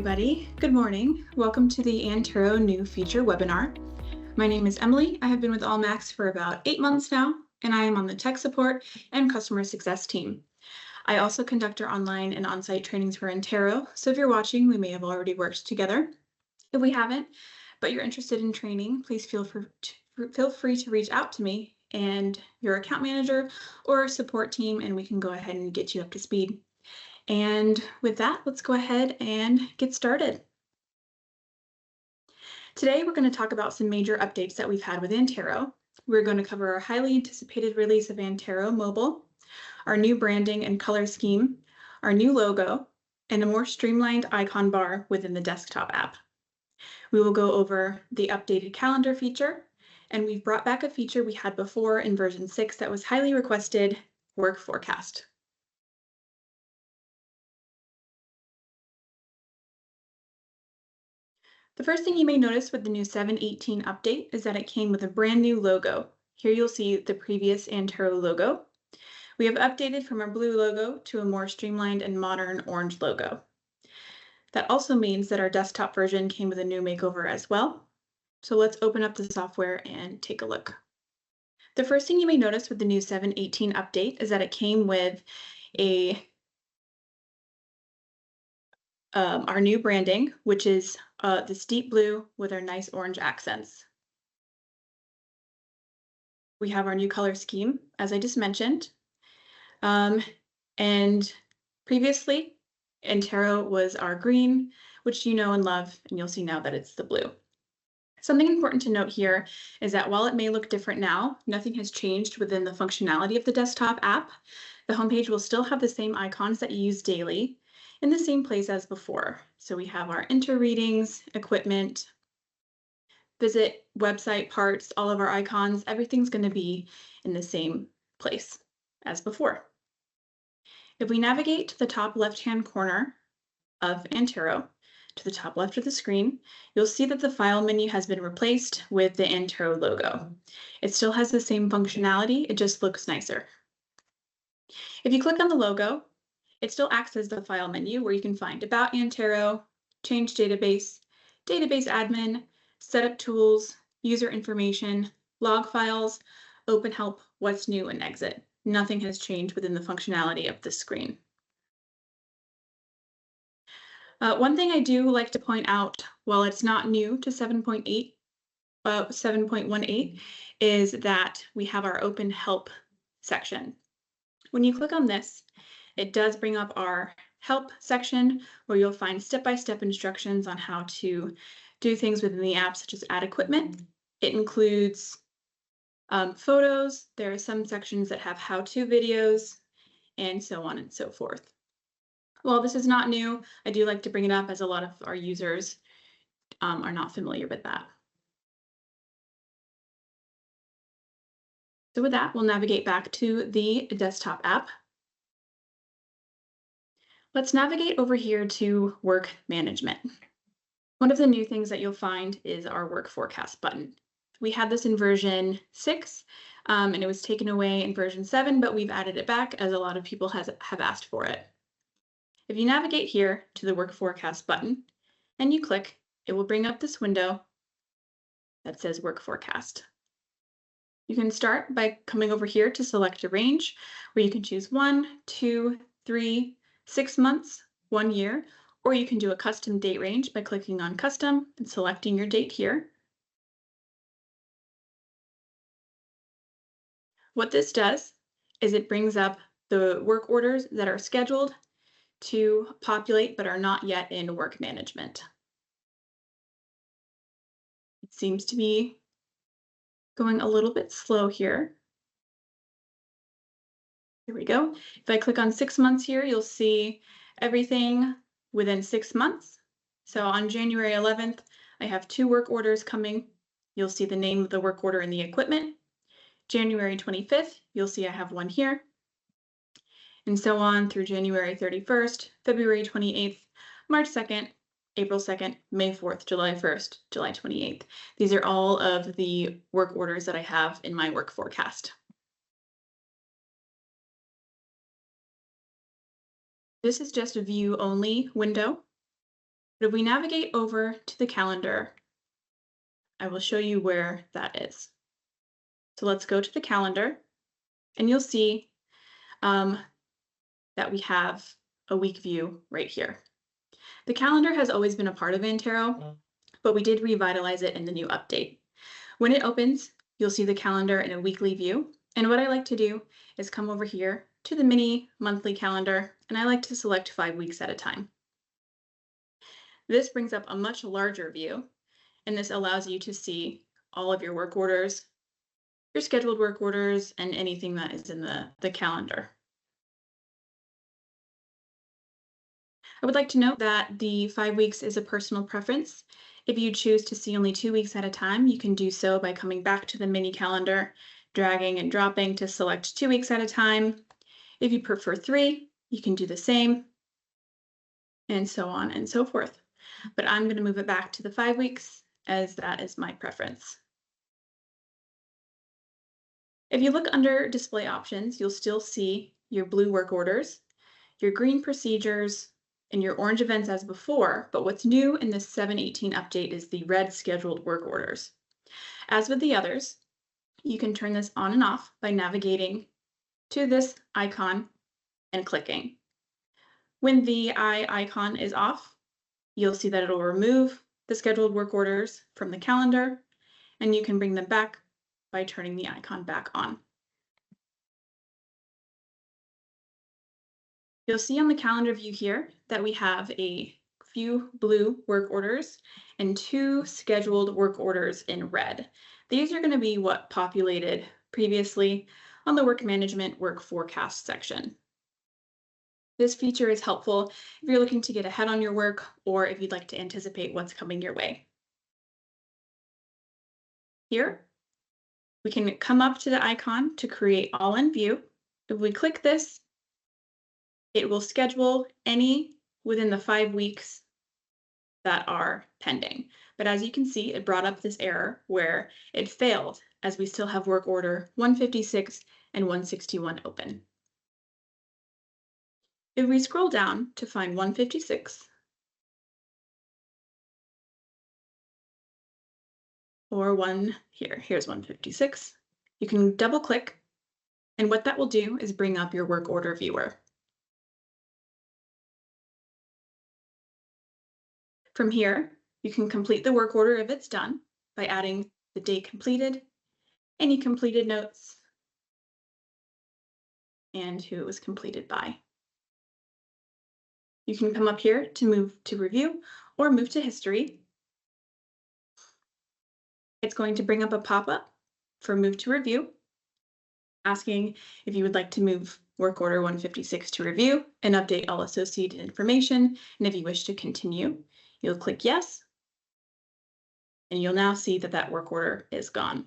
everybody. Good morning. Welcome to the Antero new feature webinar. My name is Emily. I have been with AllMax for about 8 months now, and I am on the tech support and customer success team. I also conduct our online and on-site trainings for Antero, so if you're watching, we may have already worked together. If we haven't, but you're interested in training, please feel free to reach out to me and your account manager or support team, and we can go ahead and get you up to speed. And with that, let's go ahead and get started. Today, we're going to talk about some major updates that we've had with Antero. We're going to cover our highly anticipated release of Antero Mobile, our new branding and color scheme, our new logo, and a more streamlined icon bar within the desktop app. We will go over the updated calendar feature, and we've brought back a feature we had before in version 6 that was highly requested, Work Forecast. The first thing you may notice with the new 7.18 update is that it came with a brand new logo. Here you'll see the previous Antero logo. We have updated from our blue logo to a more streamlined and modern orange logo. That also means that our desktop version came with a new makeover as well. So let's open up the software and take a look. The first thing you may notice with the new 7.18 update is that it came with our new branding, which is this deep blue with our nice orange accents. We have our new color scheme, as I just mentioned. And previously, Antero was our green, which you know and love, and you'll see now that it's the blue. Something important to note here is that while it may look different now, nothing has changed within the functionality of the desktop app. The homepage will still have the same icons that you use daily, in the same place as before. So we have our enter readings, equipment, visit, website parts, all of our icons, everything's going to be in the same place as before. If we navigate to the top left-hand corner of Antero, to the top left of the screen, you'll see that the file menu has been replaced with the Antero logo. It still has the same functionality, it just looks nicer. If you click on the logo, it still acts as the file menu where you can find About Antero, Change Database, Database Admin, Setup Tools, User Information, Log Files, Open Help, What's New, and Exit. Nothing has changed within the functionality of this screen. One thing I do like to point out, while it's not new to 7.18, is that we have our Open Help section. When you click on this, it does bring up our help section where you'll find step-by-step instructions on how to do things within the app, such as add equipment. It includes photos. There are some sections that have how-to videos and so on and so forth. While this is not new, I do like to bring it up as a lot of our users are not familiar with that. So with that, we'll navigate back to the desktop app. Let's navigate over here to Work Management. One of the new things that you'll find is our Work Forecast button. We had this in version 6, and it was taken away in version 7, but we've added it back as a lot of people have asked for it. If you navigate here to the Work Forecast button and you click, it will bring up this window that says Work Forecast. You can start by coming over here to select a range where you can choose 1, 2, 3, 6 months, 1 year, or you can do a custom date range by clicking on Custom and selecting your date here. What this does is it brings up the work orders that are scheduled to populate but are not yet in Work Management. It seems to be going a little bit slow here. Here we go. If I click on 6 months here, you'll see everything within 6 months. So on January 11th, I have 2 work orders coming. You'll see the name of the work order and the equipment. January 25th, you'll see I have 1 here. And so on through January 31st, February 28th, March 2nd, April 2nd, May 4th, July 1st, July 28th. These are all of the work orders that I have in my work forecast. This is just a view only window. But if we navigate over to the calendar, I will show you where that is. So let's go to the calendar, and you'll see that we have a week view right here. The calendar has always been a part of Antero, but we did revitalize it in the new update. When it opens, you'll see the calendar in a weekly view. And what I like to do is come over here to the mini monthly calendar, and I like to select 5 weeks at a time. This brings up a much larger view, and this allows you to see all of your work orders, your scheduled work orders, and anything that is in the calendar. I would like to note that the 5 weeks is a personal preference. If you choose to see only 2 weeks at a time, you can do so by coming back to the mini calendar, dragging and dropping to select 2 weeks at a time. If you prefer 3, you can do the same, and so on and so forth. But I'm going to move it back to the 5 weeks as that is my preference. If you look under display options, you'll still see your blue work orders, your green procedures, and your orange events as before, but what's new in this 7/18 update is the red scheduled work orders. As with the others, you can turn this on and off by navigating to this icon and clicking. When the eye icon is off, you'll see that it'll remove the scheduled work orders from the calendar, and you can bring them back by turning the icon back on. You'll see on the calendar view here that we have a few blue work orders and 2 scheduled work orders in red. These are going to be what populated previously on the work management work forecast section. This feature is helpful if you're looking to get ahead on your work or if you'd like to anticipate what's coming your way. Here, we can come up to the icon to create all in view. If we click this, it will schedule any within the 5 weeks that are pending. But as you can see, it brought up this error where it failed as we still have work order 156 and 161 open. If we scroll down to find 156, or here's 156, you can double click, and what that will do is bring up your work order viewer. From here, you can complete the work order if it's done by adding the date completed, any completed notes, and who it was completed by. You can come up here to move to review or move to history. It's going to bring up a pop-up for move to review, asking if you would like to move work order 156 to review and update all associated information. And if you wish to continue, you'll click yes. And you'll now see that that work order is gone.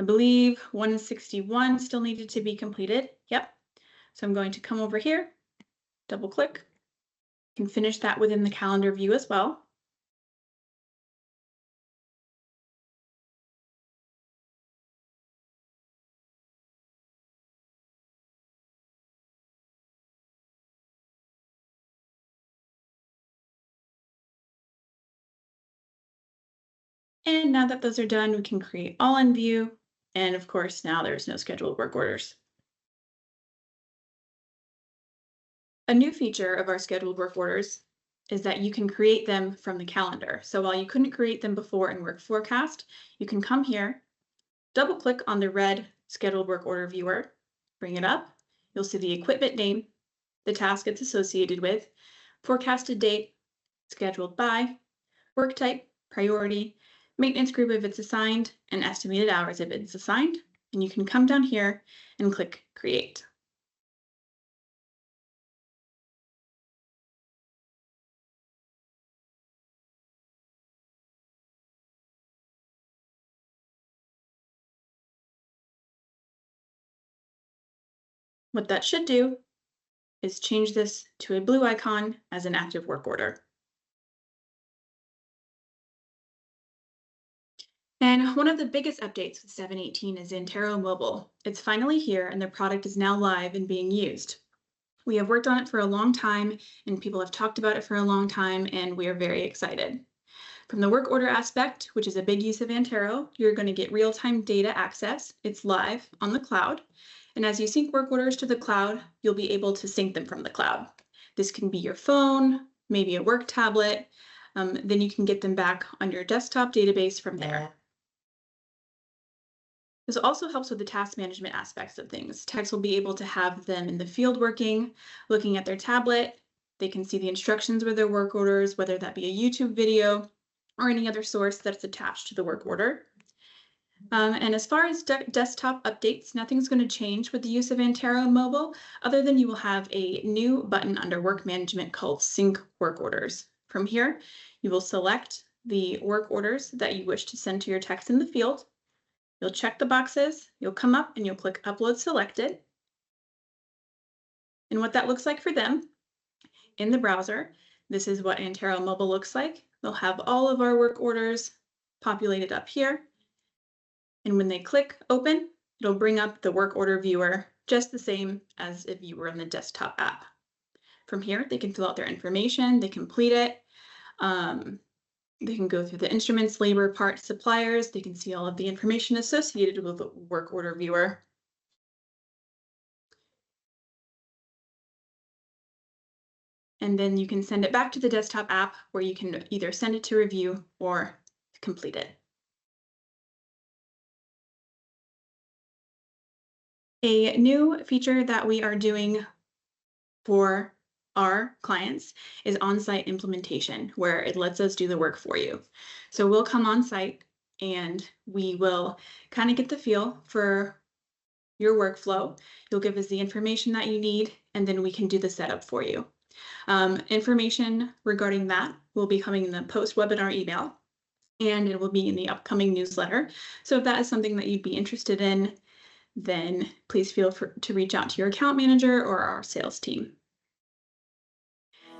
I believe 161 still needed to be completed. Yep. So I'm going to come over here, double click, can finish that within the calendar view as well. And now that those are done, we can create all in view. And of course, now there's no scheduled work orders. A new feature of our scheduled work orders is that you can create them from the calendar. So while you couldn't create them before in Work Forecast, you can come here, double click on the red scheduled work order viewer, bring it up. You'll see the equipment name, the task it's associated with, forecasted date, scheduled by, work type, priority, maintenance group if it's assigned, and estimated hours if it's assigned. And you can come down here and click Create. What that should do is change this to a blue icon as an active work order. And one of the biggest updates with 7/18 is Antero Mobile. It's finally here and the product is now live and being used. We have worked on it for a long time, and people have talked about it for a long time, and we are very excited. From the work order aspect, which is a big use of Antero, you're going to get real-time data access. It's live on the cloud. And as you sync work orders to the cloud, you'll be able to sync them from the cloud. This can be your phone, maybe a work tablet. Then you can get them back on your desktop database from there. This also helps with the task management aspects of things. Techs will be able to have them in the field working, looking at their tablet. They can see the instructions with their work orders, whether that be a YouTube video or any other source that's attached to the work order. And as far as desktop updates, nothing's going to change with the use of Antero Mobile, other than you will have a new button under Work Management called Sync Work Orders. From here, you will select the work orders that you wish to send to your techs in the field. You'll check the boxes, you'll come up and you'll click Upload Selected. And what that looks like for them in the browser, this is what Antero Mobile looks like. They'll have all of our work orders populated up here. And when they click Open, it'll bring up the work order viewer, just the same as if you were in the desktop app. From here, they can fill out their information, they complete it. They can go through the instruments, labor, parts, suppliers. They can see all of the information associated with the work order viewer. And then you can send it back to the desktop app where you can either send it to review or complete it. A new feature that we are doing for our clients is on-site implementation, where it lets us do the work for you. So we'll come on site and we will kind of get the feel for your workflow. You'll give us the information that you need, and then we can do the setup for you. Information regarding that will be coming in the post-webinar email, and it will be in the upcoming newsletter. So if that is something that you'd be interested in, then please feel free to reach out to your account manager or our sales team.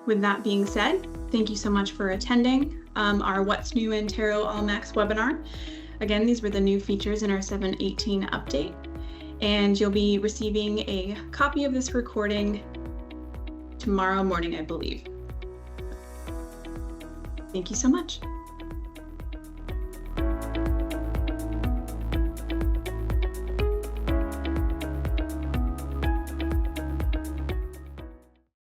With that being said, thank you so much for attending our What's New Antero AllMax webinar. Again, these were the new features in our 7.18 update, and you'll be receiving a copy of this recording tomorrow morning, I believe. Thank you so much.